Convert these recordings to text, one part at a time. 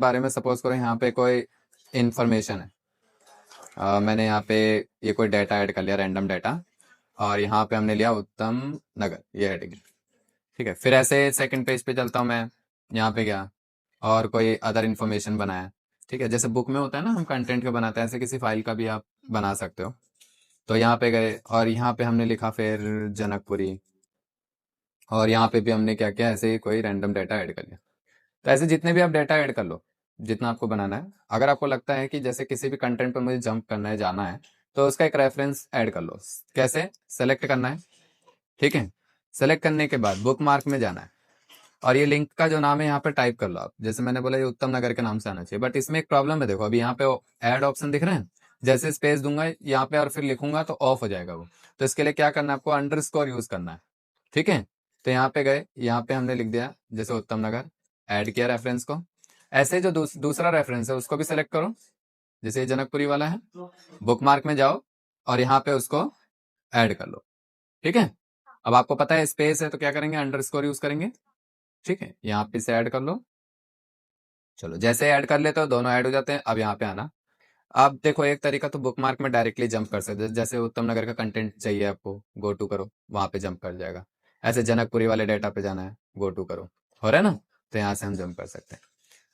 बारे में सपोज करो यहाँ पे कोई इंफॉर्मेशन है। मैंने यहाँ पे ये कोई डाटा ऐड कर लिया, रैंडम डाटा, और यहाँ पे हमने लिया उत्तम नगर, ये हेडिंग। ठीक है, फिर ऐसे सेकंड पेज पे चलता हूँ मैं, यहाँ पे गया और कोई अदर इन्फॉर्मेशन बनाया। ठीक है, जैसे बुक में होता है ना, हम कंटेंट का बनाते हैं, ऐसे किसी फाइल का भी आप बना सकते हो। तो यहाँ पे गए और यहाँ पे हमने लिखा फिर जनकपुरी, और यहाँ पे भी हमने क्या किया, ऐसे ही कोई रैंडम डाटा ऐड कर लिया। तो ऐसे जितने भी आप डाटा ऐड कर लो, जितना आपको बनाना है। अगर आपको लगता है कि जैसे किसी भी कंटेंट पर मुझे जंप करना है, जाना है, तो उसका एक रेफरेंस ऐड कर लो। कैसे सेलेक्ट करना है? ठीक है, सेलेक्ट करने के बाद बुक मार्क में जाना है, और ये लिंक का जो नाम है यहाँ पे टाइप कर लो आप। जैसे मैंने बोला ये उत्तम नगर के नाम से आना चाहिए, बट इसमें एक प्रॉब्लम है। देखो अभी यहाँ पे ऐड ऑप्शन दिख रहे हैं, जैसे स्पेस दूंगा यहाँ पे और फिर लिखूंगा तो ऑफ हो जाएगा वो। तो इसके लिए क्या करना है, आपको अंडरस्कोर यूज करना है। ठीक है, तो यहाँ पे गए, यहाँ पे हमने लिख दिया जैसे उत्तम नगर, ऐड किया रेफरेंस को। ऐसे जो दूसरा रेफरेंस है उसको भी सिलेक्ट करो, जैसे ये जनकपुरी वाला है, बुक मार्क में जाओ और यहाँ पे उसको ऐड कर लो। ठीक है, अब आपको पता है स्पेस है तो क्या करेंगे, अंडरस्कोर यूज करेंगे। ठीक है, यहाँ पे से ऐड कर लो। चलो जैसे ऐड कर लेते हो दोनों ऐड हो जाते हैं। अब यहाँ पे आना। आप देखो एक तरीका तो बुक मार्क में डायरेक्टली जंप कर सकते हो, जैसे उत्तम नगर का कंटेंट चाहिए आपको, गो टू करो, वहां पे जंप कर जाएगा। ऐसे जनकपुरी वाले डेटा पे जाना है, गो टू करो, हो रहा है ना, तो यहाँ से हम जंप कर सकते हैं।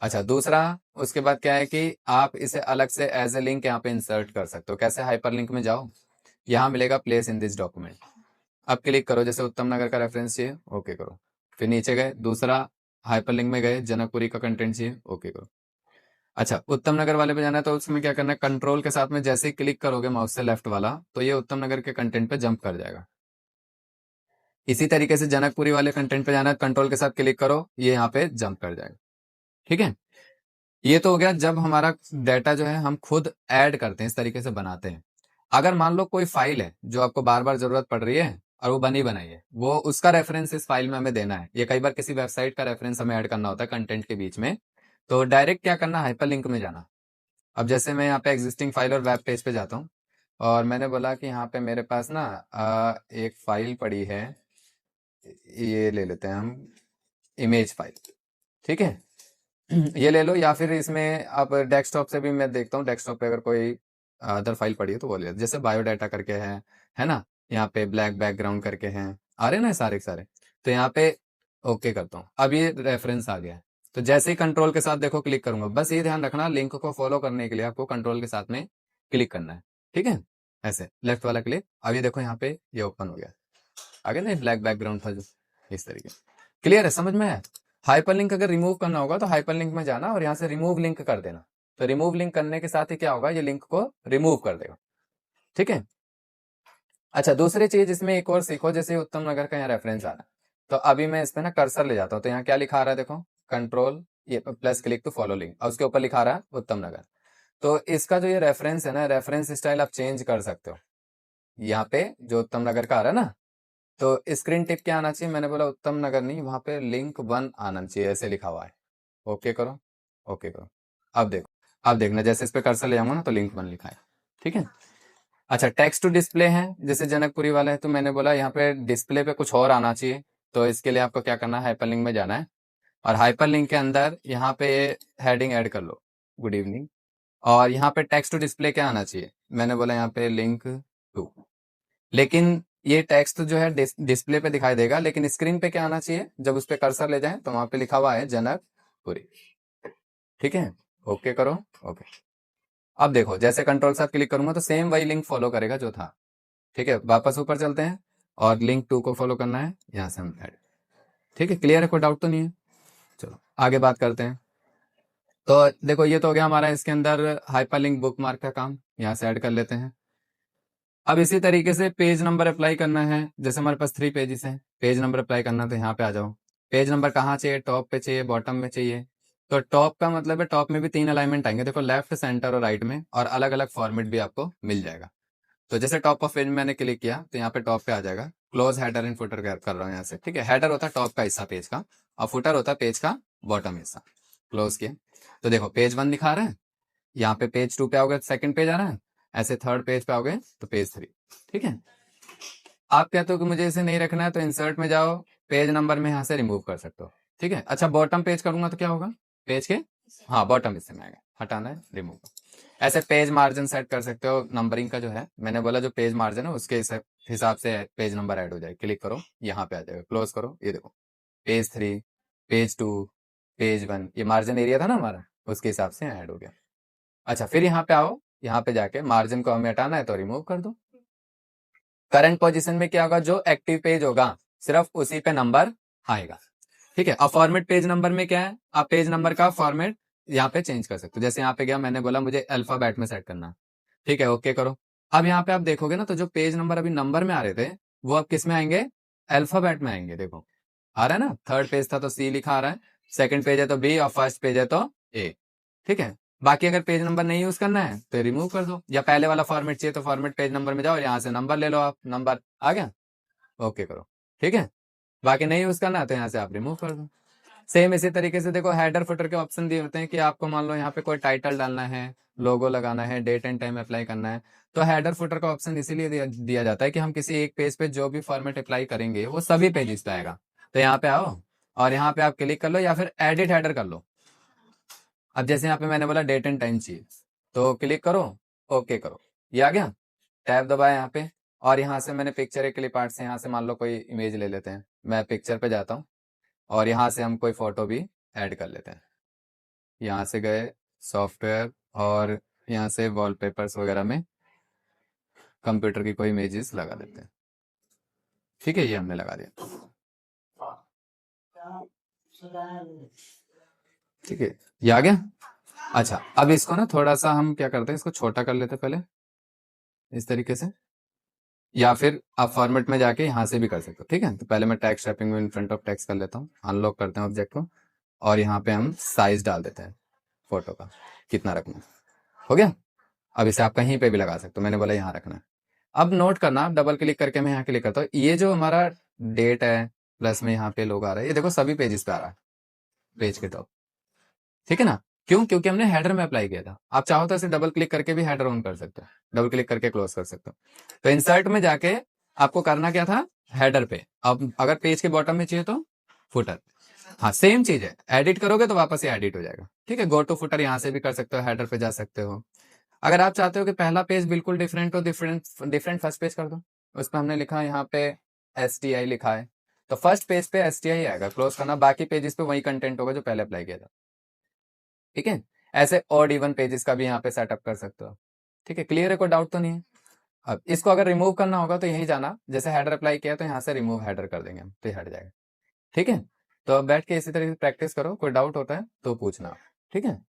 अच्छा दूसरा, उसके बाद क्या है कि आप इसे अलग से एज ए लिंक यहाँ पे इंसर्ट कर सकते हो। कैसे, हाइपर लिंक में जाओ, यहाँ मिलेगा प्लेस इन दिस डॉक्यूमेंट। अब क्लिक करो, जैसे उत्तम नगर का रेफरेंस चाहिए, ओके करो। फिर नीचे गए, दूसरा हाइपरलिंक में गए, जनकपुरी का कंटेंट चाहिए, ओके करो। अच्छा उत्तम नगर वाले पे जाना है तो उसमें क्या करना है, कंट्रोल के साथ में जैसे ही क्लिक करोगे माउस से लेफ्ट वाला, तो ये उत्तम नगर के कंटेंट पे जंप कर जाएगा। इसी तरीके से जनकपुरी वाले कंटेंट पे जाना है, कंट्रोल के साथ क्लिक करो, ये यहाँ पे जंप कर जाएगा। ठीक है, ये तो हो गया जब हमारा डाटा जो है हम खुद ऐड करते हैं, इस तरीके से बनाते हैं। अगर मान लो कोई फाइल है जो आपको बार बार जरूरत पड़ रही है और वो बनी बनाई है, वो उसका रेफरेंस इस फाइल में हमें देना है। ये कई बार किसी वेबसाइट का रेफरेंस हमें ऐड करना होता है कंटेंट के बीच में, तो डायरेक्ट क्या करना, हाइपरलिंक में जाना। अब जैसे मैं यहाँ पे एग्जिस्टिंग फाइल और वेब पेज पे जाता हूँ, और मैंने बोला कि यहाँ पे मेरे पास ना एक फाइल पड़ी है, ये ले लेते हैं हम, इमेज फाइल। ठीक है, ये ले लो, या फिर इसमें आप डेस्कटॉप से भी, मैं देखता हूँ डेस्कटॉप पे अगर कोई अदर फाइल पड़ी है तो वो ले, जैसे बायोडाटा करके है ना, यहाँ पे ब्लैक बैकग्राउंड करके हैं, आ रहे ना सारे के सारे। तो यहाँ पे ओके करता हूँ, अब ये रेफरेंस आ गया है। तो जैसे ही कंट्रोल के साथ देखो क्लिक करूंगा, बस ये ध्यान रखना लिंक को फॉलो करने के लिए आपको कंट्रोल के साथ में क्लिक करना है। ठीक है, ऐसे लेफ्ट वाला क्लिक, अब ये देखो यहाँ पे ये ओपन हो गया, आगे ना ब्लैक बैकग्राउंड था जो, इस तरीके। क्लियर है, समझ में है? हाइपरलिंक अगर रिमूव करना होगा तो हाइपरलिंक में जाना और यहाँ से रिमूव लिंक कर देना। तो रिमूव लिंक करने के साथ ही क्या होगा, ये लिंक को रिमूव कर देगा। ठीक है, अच्छा दूसरी चीज इसमें एक और सीखो, जैसे उत्तम नगर का यहाँ रेफरेंस आ रहा है, तो अभी मैं इसमें ना कर्सर ले जाता हूँ, तो यहाँ क्या लिखा आ रहा है देखो, कंट्रोल ये plus click to follow link, और उसके ऊपर लिखा आ रहा है उत्तम नगर। तो इसका जो ये रेफरेंस है ना, रेफरेंस स्टाइल आप चेंज कर सकते हो। यहाँ पे जो उत्तम नगर का आ रहा है ना, तो स्क्रीन टिप क्या आना चाहिए, मैंने बोला उत्तम नगर नहीं, वहां पे लिंक 1 आना चाहिए, ऐसे लिखा हुआ है। ओके करो, ओके करो। अब देखो, अब देखना जैसे इस पे कर्सर ले जाऊंगा ना तो लिंक 1 लिखा है। ठीक है, अच्छा टेक्स्ट टू डिस्प्ले है, जैसे जनकपुरी वाला है, तो मैंने बोला यहाँ पे डिस्प्ले पे कुछ और आना चाहिए। तो इसके लिए आपको क्या करना है, हाइपरलिंक में जाना है, और हाइपरलिंक के अंदर यहाँ पे हेडिंग ऐड कर लो, गुड इवनिंग। और यहाँ पे टेक्स्ट टू डिस्प्ले क्या आना चाहिए, मैंने बोला यहाँ पे लिंक 2। लेकिन ये टेक्स्ट जो है डिस्प्ले पे दिखाई देगा, लेकिन स्क्रीन पे क्या आना चाहिए, जब उस पे कर्सर ले जाएं तो वहां पे लिखा हुआ है जनकपुरी। ठीक है, ओके करो, ओके। अब देखो जैसे कंट्रोल साथ क्लिक करूंगा तो सेम वही लिंक फॉलो करेगा जो था। ठीक है, वापस ऊपर चलते हैं, और लिंक 2 को फॉलो करना है, यहाँ से हम ऐड। ठीक है, क्लियर है, कोई डाउट तो नहीं है? चलो आगे बात करते हैं। तो देखो ये तो हो गया हमारा इसके अंदर हाइपरलिंक बुक मार्क का काम, यहाँ से ऐड कर लेते हैं। अब इसी तरीके से पेज नंबर अप्लाई करना है, जैसे हमारे पास 3 पेजेस हैं, पेज नंबर अप्लाई करना, तो यहाँ पे आ जाओ। पेज नंबर कहाँ चाहिए, टॉप पे चाहिए, बॉटम में चाहिए? तो टॉप का मतलब है टॉप में भी 3 अलाइनमेंट आएंगे, देखो लेफ्ट, सेंटर और राइट में, और अलग अलग फॉर्मेट भी आपको मिल जाएगा। तो जैसे टॉप ऑफ पेज मैंने क्लिक किया तो यहाँ पे टॉप पे आ जाएगा, क्लोज हेडर एंड फुटर कर रहा हूँ यहाँ से। ठीक है, हेडर होता है टॉप का हिस्सा पेज का, और फुटर होता है पेज का बॉटम हिस्सा। क्लोज किया तो देखो पेज 1 दिखा रहा है, यहाँ पे पेज 2 पे आओगे सेकंड पेज आ रहा है, ऐसे थर्ड पेज पे आओगे तो पेज 3। ठीक है, आप कहते हो कि मुझे इसे नहीं रखना है तो इंसर्ट में जाओ, पेज नंबर में यहाँ से रिमूव कर सकते हो। ठीक है, अच्छा बॉटम पेज करूंगा तो क्या होगा, पेज के हाँ बॉटम इससे में आएगा, हटाना है रिमूव। ऐसे पेज मार्जिन सेट कर सकते हो, नंबरिंग का जो है मैंने बोला जो पेज मार्जिन है उसके हिसाब से पेज नंबर ऐड हो जाए। क्लिक करो, यहाँ पे आ जाएगा, क्लोज करो, ये देखो पेज 3, पेज 2, पेज 1, ये मार्जिन एरिया था ना हमारा, उसके हिसाब से ऐड हो गया। अच्छा फिर यहाँ पे आओ, यहाँ पे जाके मार्जिन को हमें हटाना है तो रिमूव कर दो। करंट पोजीशन में क्या होगा, जो एक्टिव पेज होगा सिर्फ उसी पे नंबर आएगा। ठीक है, अब फॉर्मेट पेज नंबर में क्या है, आप पेज नंबर का फॉर्मेट यहाँ पे चेंज कर सकते हो। जैसे यहाँ पे गया, मैंने बोला मुझे अल्फाबेट में सेट करना, ठीक है, ओके करो। अब यहाँ पे आप देखोगे ना, तो जो पेज नंबर अभी नंबर में आ रहे थे वो अब किस में आएंगे, अल्फाबेट में आएंगे। देखो आ रहा है ना, थर्ड पेज था तो सी लिखा आ रहा है, सेकंड पेज है तो बी, और फर्स्ट पेज है तो ए। ठीक है, बाकी अगर पेज नंबर नहीं यूज करना है तो रिमूव कर दो, या पहले वाला फॉर्मेट चाहिए तो फॉर्मेट पेज नंबर में जाओ, यहाँ से नंबर ले लो, आप नंबर आ गया, ओके करो। ठीक है, बाकी नहीं यूज करना है तो यहाँ से आप रिमूव कर दो। सेम इसी तरीके से देखो, हेडर फुटर के ऑप्शन दिए होते हैं कि आपको मान लो यहाँ पे कोई टाइटल डालना है, लोगो लगाना है, डेट एंड टाइम अप्लाई करना है, तो हेडर फुटर का ऑप्शन इसीलिए दिया जाता है कि हम किसी एक पेज पे जो भी फॉर्मेट अप्लाई करेंगे वो सभी पेजेस पे आएगा। तो यहाँ पे आओ और यहाँ पे आप क्लिक कर लो, या फिर एडिट हेडर कर लो। अब जैसे यहाँ पे मैंने बोला डेट एंड टाइम चाहिए, तो क्लिक करो, ओके करो, ये आ गया। टैब दबाया यहाँ पे, और यहाँ से मैंने पिक्चर एक क्लिप आर्ट से यहाँ से मान लो कोई इमेज ले लेते हैं, मैं पिक्चर पे जाता हूँ और यहाँ से हम कोई फोटो भी ऐड कर लेते हैं। यहाँ से गए सॉफ्टवेयर, और यहाँ से वॉलपेपर्स वगैरह में कंप्यूटर की कोई इमेजेस लगा देते हैं। ठीक है, ये हमने लगा दिया। ठीक है, ये आ गया। अच्छा अब इसको ना थोड़ा सा हम क्या करते हैं, इसको छोटा कर लेते हैं पहले इस तरीके से, या फिर आप फॉर्मेट में जाके यहाँ से भी कर सकते हो। ठीक है, तो पहले मैं टैक्स रैपिंग में इन फ्रंट ऑफ टेक्स्ट कर लेता हूँ, अनलॉक करते हैं ऑब्जेक्ट को, और यहाँ पे हम साइज डाल देते हैं फोटो का, कितना रखना है। हो गया। अब इसे आप कहीं पे भी लगा सकते हो, मैंने बोला यहाँ रखना है। अब नोट करना, आप डबल क्लिक करके मैं यहाँ क्लिक करता हूँ, ये जो हमारा डेट है प्लस में यहाँ पे लोग आ रहा है, ये देखो सभी पेजेस पे आ रहा है, पेज के टॉप। ठीक है ना, क्यों, क्योंकि हमने हेडर में अप्लाई किया था। आप चाहो तो इसे डबल क्लिक करके भी हेडर ऑन कर सकते हो, डबल क्लिक करके क्लोज कर सकते हो। तो इंसर्ट में जाके आपको करना क्या था, हेडर पे। अब अगर पेज के बॉटम में चाहिए तो फुटर, हाँ सेम चीज है, एडिट करोगे तो वापस ये एडिट हो जाएगा। ठीक है, गो टू फुटर यहाँ से भी कर सकते हो, हेडर पे जा सकते हो। अगर आप चाहते हो कि पहला पेज बिल्कुल डिफरेंट हो, डिफरेंट डिफरेंट फर्स्ट पेज कर दो, उस पर हमने लिखा है यहाँ पे STI लिखा है, तो फर्स्ट पेज पे STI आएगा, क्लोज करना, बाकी पेजेस पे वही कंटेंट होगा जो पहले अप्लाई किया था। ठीक है, ऐसे ऑड इवन पेजेस का भी यहाँ पे सेटअप कर सकते हो। ठीक है, क्लियर है, कोई डाउट तो नहीं है। अब इसको अगर रिमूव करना होगा तो यही जाना, जैसे हेडर अप्लाई किया तो यहाँ से रिमूव हेडर कर देंगे हम, तो ये हट जाएगा। ठीक है, तो अब बैठ के इसी तरीके से प्रैक्टिस करो, कोई डाउट होता है तो पूछना। ठीक है।